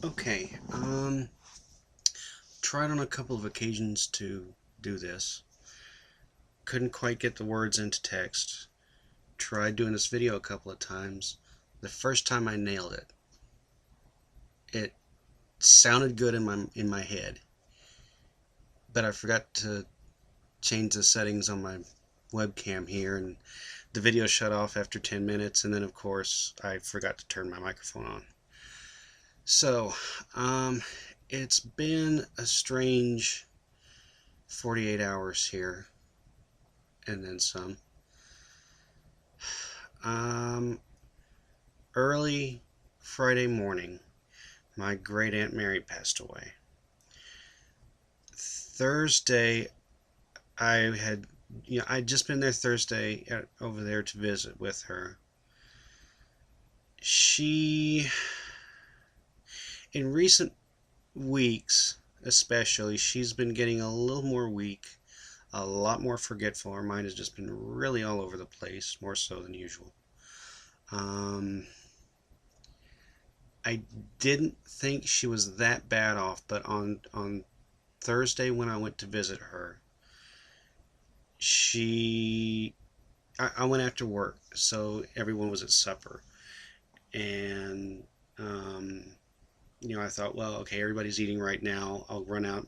Okay, tried on a couple of occasions to do this. Couldn't quite get the words into text. Tried doing this video a couple of times. The first time I nailed it. It sounded good in my head, but I forgot to change the settings on my webcam here, and the video shut off after 10 minutes, and then of course I forgot to turn my microphone on. So, it's been a strange 48 hours here, and then some. Um, Early Friday morning, my great Aunt Mary passed away. Thursday, I had, I'd just been there Thursday over there to visit with her. She, in recent weeks, especially, she's been getting a little more weak, a lot more forgetful. Her mind has just been really all over the place, more so than usual. Um, I didn't think she was that bad off, but on Thursday when I went to visit her, she I went after work, so everyone was at supper, and I thought, well, okay, everybody's eating right now. I'll run out,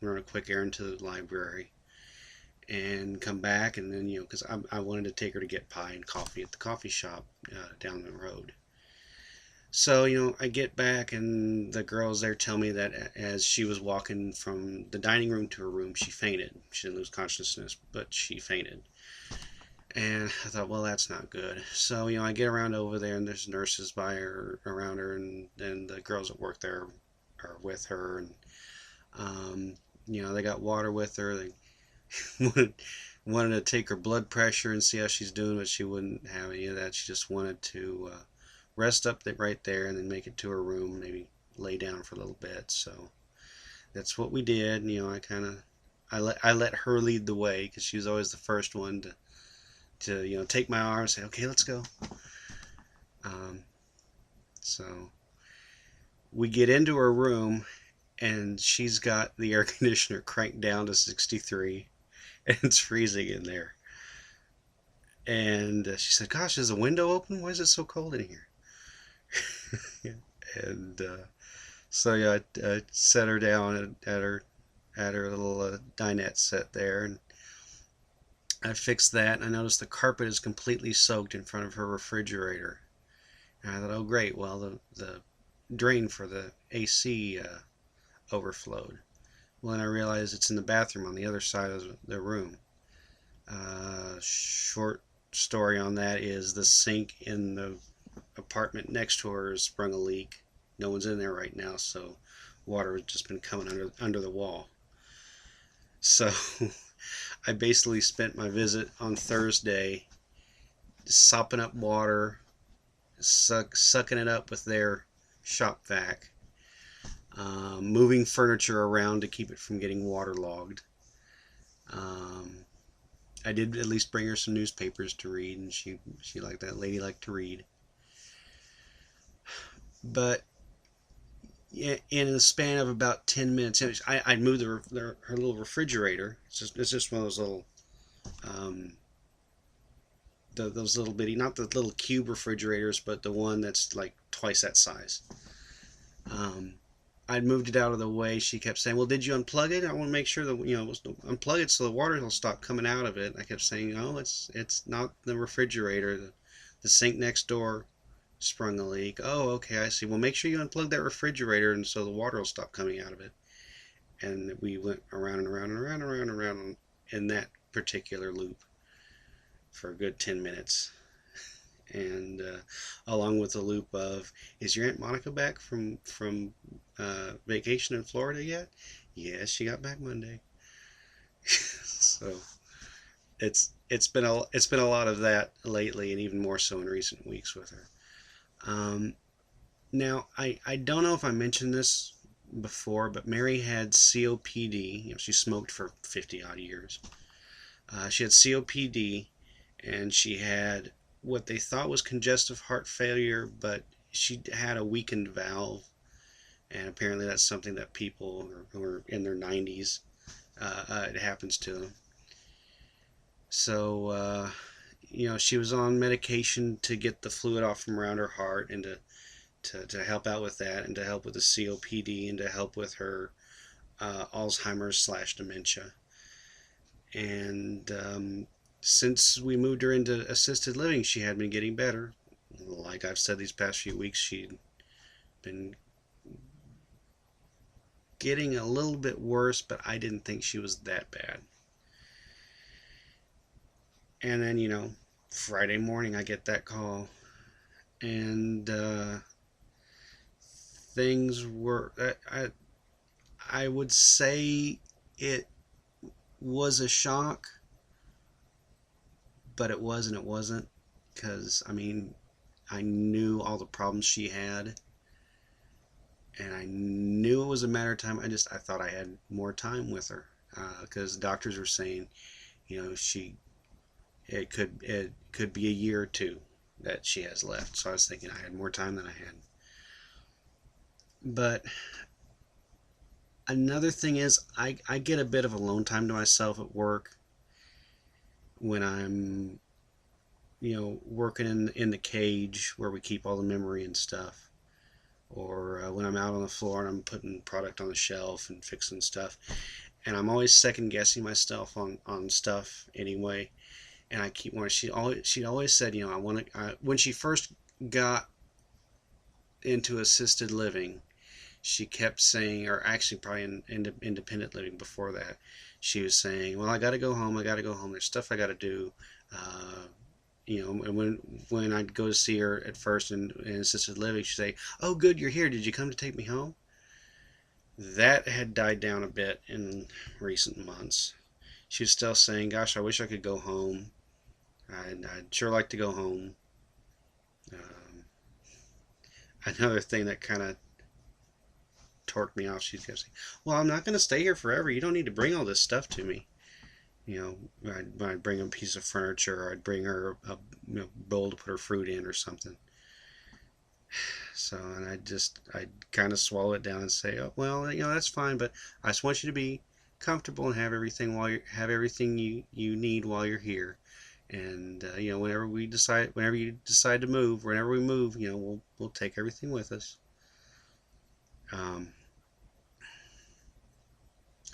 run a quick errand to the library, and come back, and then because I wanted to take her to get pie and coffee at the coffee shop down the road. So, I get back, and the girls there tell me that as she was walking from the dining room to her room, she fainted. She didn't lose consciousness, but she fainted. And I thought, well, that's not good. So, I get around over there, and there's nurses by her, around her, and then the girls that work there are with her. And, they got water with her. They wanted to take her blood pressure and see how she's doing, but she wouldn't have any of that. She just wanted to rest up right there and then make it to her room, maybe lay down for a little bit. So that's what we did. I let her lead the way because she was always the first one to take my arm and say, okay, let's go. Um, so we get into her room, and she's got the air conditioner cranked down to 63, and it's freezing in there. And she said, gosh, is the window open? Why is it so cold in here? And so yeah, I set her down at her little dinette set there, and I fixed that. And I noticed the carpet is completely soaked in front of her refrigerator. And I thought, oh great, well the drain for the AC overflowed. Well, then I realized it's in the bathroom on the other side of the room. Short story on that is the sink in the apartment next to her has sprung a leak. No one's in there right now, so water has just been coming under the wall. So I basically spent my visit on Thursday sopping up water, sucking it up with their shop vac, moving furniture around to keep it from getting waterlogged. Um, I did at least bring her some newspapers to read, and she liked that lady liked to read. But in the span of about 10 minutes, I moved her little refrigerator. It's just one of those little those little bitty, not the little cube refrigerators, but the one that's like twice that size. Um, I'd moved it out of the way. She kept saying, "Well, did you unplug it? I want to make sure that unplug it so the water will stop coming out of it." I kept saying, "No, it's not the refrigerator. The sink next door sprung a leak." "Oh, okay, I see. Well, make sure you unplug that refrigerator, and so the water will stop coming out of it." And we went around and around and around and around and around in that particular loop for a good 10 minutes. And along with the loop of, is your Aunt Monica back from vacation in Florida yet? Yes, she got back Monday. So it's been a lot of that lately, and even more so in recent weeks with her. Um, Now I don't know if I mentioned this before, but Mary had COPD. She smoked for 50 odd years. She had COPD, and she had what they thought was congestive heart failure, but she had a weakened valve and apparently that's something that people who are in their 90s, it happens to them. So, she was on medication to get the fluid off from around her heart, and to help out with that, and to help with the COPD, and to help with her Alzheimer's slash dementia. And since we moved her into assisted living, she had been getting better. Like I've said these past few weeks, she'd been getting a little bit worse, but I didn't think she was that bad. And then, Friday morning I get that call, and things were, I would say it was a shock, but it was and it wasn't, because I knew all the problems she had, and I knew it was a matter of time. I thought I had more time with her, because doctors were saying, it could be a year or two that she has left. So I was thinking I had more time than I had. But another thing is, I get a bit of alone time to myself at work when I'm working in the cage where we keep all the memory and stuff, or when I'm out on the floor and I'm putting product on the shelf and fixing stuff, and I'm always second guessing myself on stuff anyway. And I keep wanting. She always said, I want to. When she first got into assisted living, she kept saying, or actually probably in independent living before that, she was saying, well, I got to go home. I got to go home. There's stuff I got to do. And when I'd go to see her at first in assisted living, she'd say, oh, good, you're here. Did you come to take me home? That had died down a bit in recent months. She was still saying, gosh, I wish I could go home. I'd sure like to go home. Another thing that kind of torqued me off, she's going to say, well, I'm not going to stay here forever. You don't need to bring all this stuff to me. I'd bring a piece of furniture, or I'd bring her a bowl to put her fruit in or something. So, and I'd kind of swallow it down and say, oh, well, that's fine, but I just want you to be comfortable and have everything you need while you're here. And whenever you decide to move, whenever we move, we'll take everything with us.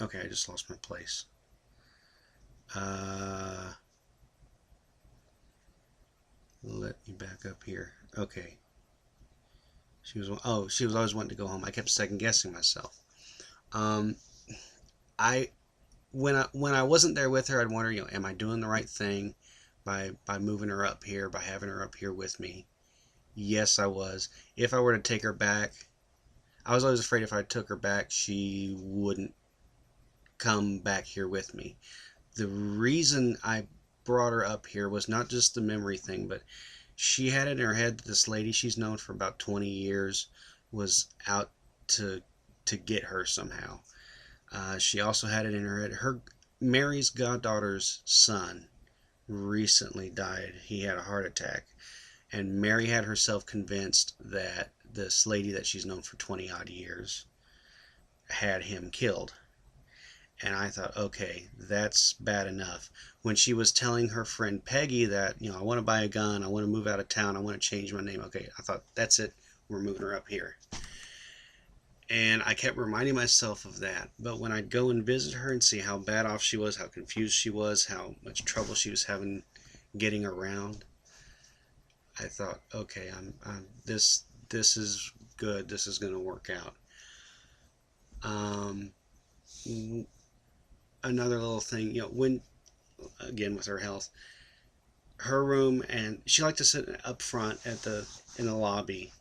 Okay, I just lost my place. Let me back up here. Okay. She was always wanting to go home. I kept second guessing myself. I when I wasn't there with her, I'd wonder, am I doing the right thing by moving her up here, by having her up here with me? Yes, I was. If I were to take her back, I was always afraid if I took her back, she wouldn't come back here with me. The reason I brought her up here was not just the memory thing, but she had it in her head that this lady she's known for about 20 years was out to get her somehow. She also had it in her head. Mary's goddaughter's son recently died. He had a heart attack. And Mary had herself convinced that this lady that she's known for 20 odd years had him killed. And I thought, okay, that's bad enough. When she was telling her friend Peggy that, I want to buy a gun, I want to move out of town, I want to change my name. Okay, I thought, that's it. We're moving her up here. And I kept reminding myself of that. But when I'd go and visit her and see how bad off she was, how confused she was, how much trouble she was having getting around, I thought, okay, this is good. This is going to work out. Another little thing, when again with her health, her room, and she liked to sit up front in the lobby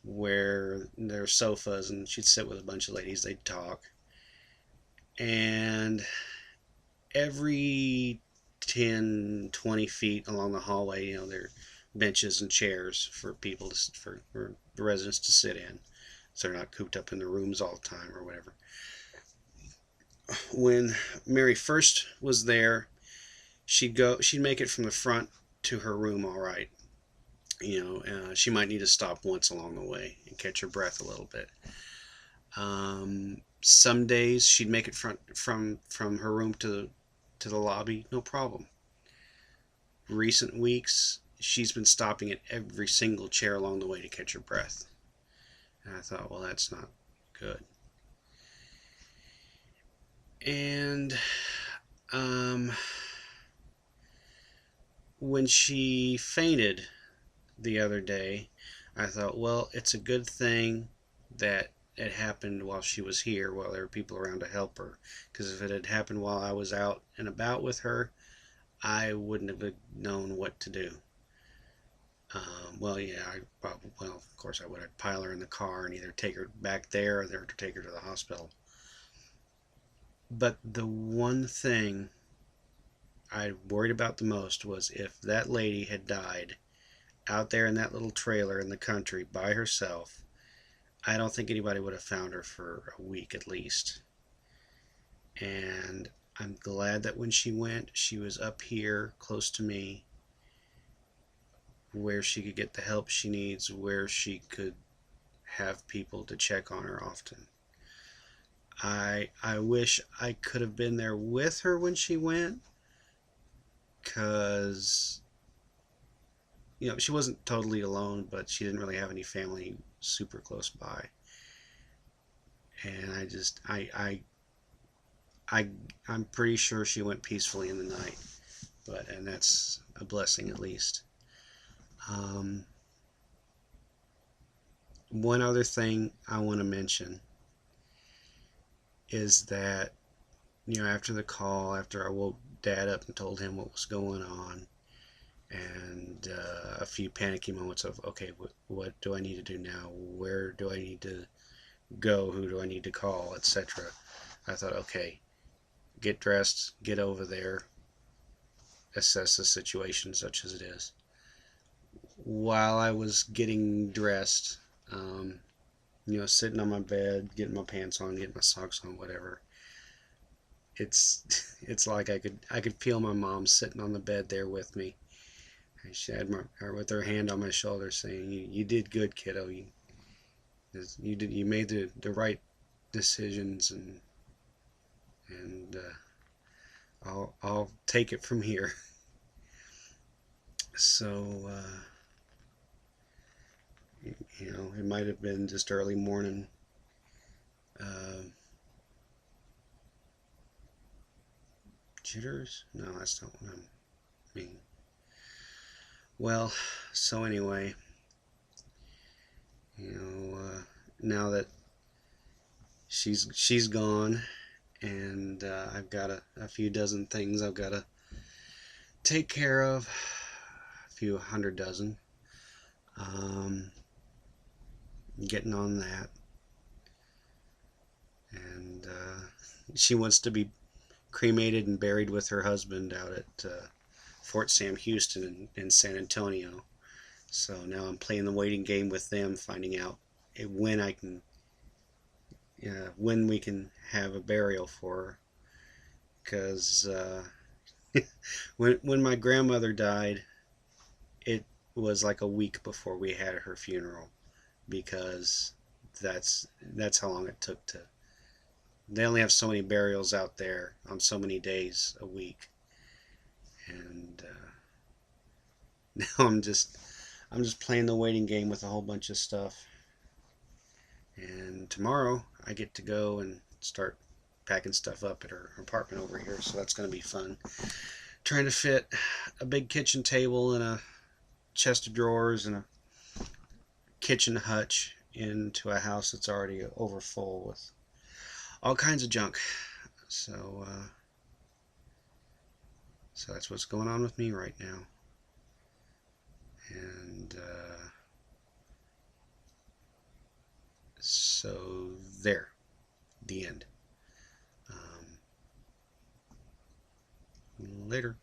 where there are sofas, and she'd sit with a bunch of ladies. They'd talk, and every 10-20 feet along the hallway, there are benches and chairs for people for the residents to sit in, so they're not cooped up in their rooms all the time or whatever. When Mary first was there, she'd make it from the front to her room all right. She might need to stop once along the way and catch her breath a little bit. Some days she'd make it from her room to the lobby, no problem. Recent weeks, she's been stopping at every single chair along the way to catch her breath. And I thought, well, that's not good. And um, when she fainted the other day, I thought, well, it's a good thing that it happened while she was here, while there were people around to help her. Because if it had happened while I was out and about with her, I wouldn't have known what to do. Well, yeah, well, of course I would. I'd pile her in the car and either take her back there or take her to the hospital. But the one thing I worried about the most was if that lady had died out there in that little trailer in the country by herself, I don't think anybody would have found her for a week at least. And I'm glad that when she went, she was up here close to me where she could get the help she needs, where she could have people to check on her often. I wish I could have been there with her when she went, because she wasn't totally alone, but she didn't really have any family super close by. And I I'm pretty sure she went peacefully in the night, and that's a blessing at least. Um, One other thing I want to mention is that after the call, after I woke Dad up and told him what was going on, and a few panicky moments of, okay, what do I need to do now? Where do I need to go? Who do I need to call, etc. I thought, okay, get dressed, get over there, assess the situation such as it is. While I was getting dressed, sitting on my bed, getting my pants on, getting my socks on, whatever, it's like I could feel my mom sitting on the bed there with me. She had her with her hand on my shoulder, saying, "You did good, kiddo. You made the right decisions, and I'll take it from here." So it might have been just early morning uh, jitters. No, that's not what I mean. Well, so anyway, now that she's gone, and I've got a few dozen things I've got to take care of, a few hundred dozen. Um, Getting on that, and she wants to be cremated and buried with her husband out at Fort Sam Houston in San Antonio. So now I'm playing the waiting game with them, finding out when I can, when we can have a burial for her. Because when my grandmother died, it was like a week before we had her funeral, because that's how long it took to. They only have so many burials out there on so many days a week, and now I'm just playing the waiting game with a whole bunch of stuff. And tomorrow I get to go and start packing stuff up at her apartment over here, so that's going to be fun. Trying to fit a big kitchen table and a chest of drawers and a kitchen hutch into a house that's already over full with all kinds of junk. So, so that's what's going on with me right now. And so there, the end. Later.